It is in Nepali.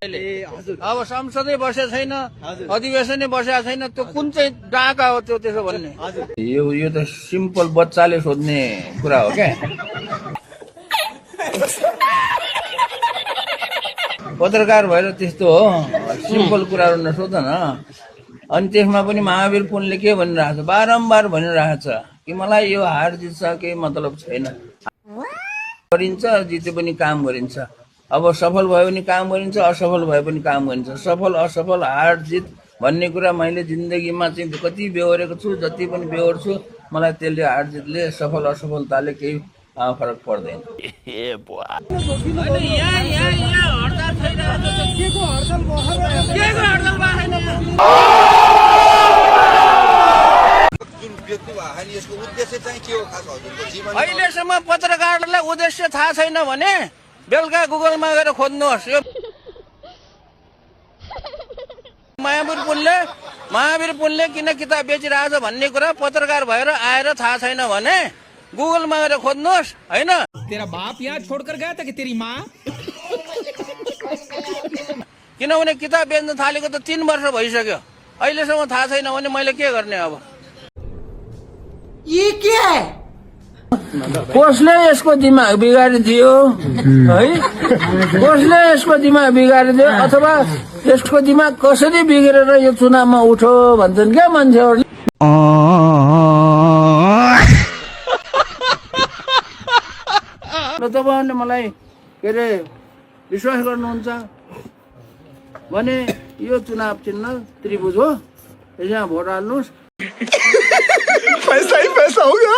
अब संसदै बसेको छैन, अधिवेशनै बसेको छैन, त्यो कुन चाहिँ डाका हो त्यो त्यसो भन्ने? यो त सिम्पल बच्चाले सोध्ने कुरा हो क्या। पत्रकार भएर त्यस्तो हो, सिम्पल कुराहरू नसोध न। अनि त्यसमा पनि महावीर पुनले के भनिरहेको छ, बारम्बार भनिरहेको छ कि मलाई यो हार जित केही मतलब छैन, गरिन्छ जिते पनि काम गरिन्छ। अब सफल भयो भने काम गरिन्छ, असफल भए पनि काम गरिन्छ। सफल असफल हार जित भन्ने कुरा मैले जिन्दगीमा चाहिँ कति बेहोरेको छु, जति पनि बेहोर्छु, मलाई त्यसले हार जितले सफल असफलताले केही फरक पर्दैन। अहिलेसम्म पत्रकारलाई उद्देश्य थाहा छैन भने बेलुका गुगलमा गएर खोज्नुहोस्। यो महावीर पुनले किन किताब बेचिरहेछ भन्ने कुरा पत्रकार भएर आएर थाहा छैन भने गुगलमा गएर खोज्नुहोस्, हैन? तेरा बाप यहाँ छोडकर गया था कि तेरी माँ? किनभने किताब बेच्न थालेको त 3 वर्ष भइसक्यो, अहिलेसम्म थाहा छैन भने मैले के गर्ने? अब ये क्या है? कसले यसको दिमाग बिगारिदियो है? कसले यसको दिमाग बिगारिदियो अथवा यसको दिमाग कसरी बिग्रेर यो चुनावमा उठो भन्छन् क्या मान्छेहरूले। तपाईँहरूले मलाई के अरे विश्वास गर्नुहुन्छ भने यो चुनाव चिन्ह त्रिभुज हो, यसमा भोट हाल्नुहोस्। पैसा ही पैसा होगा।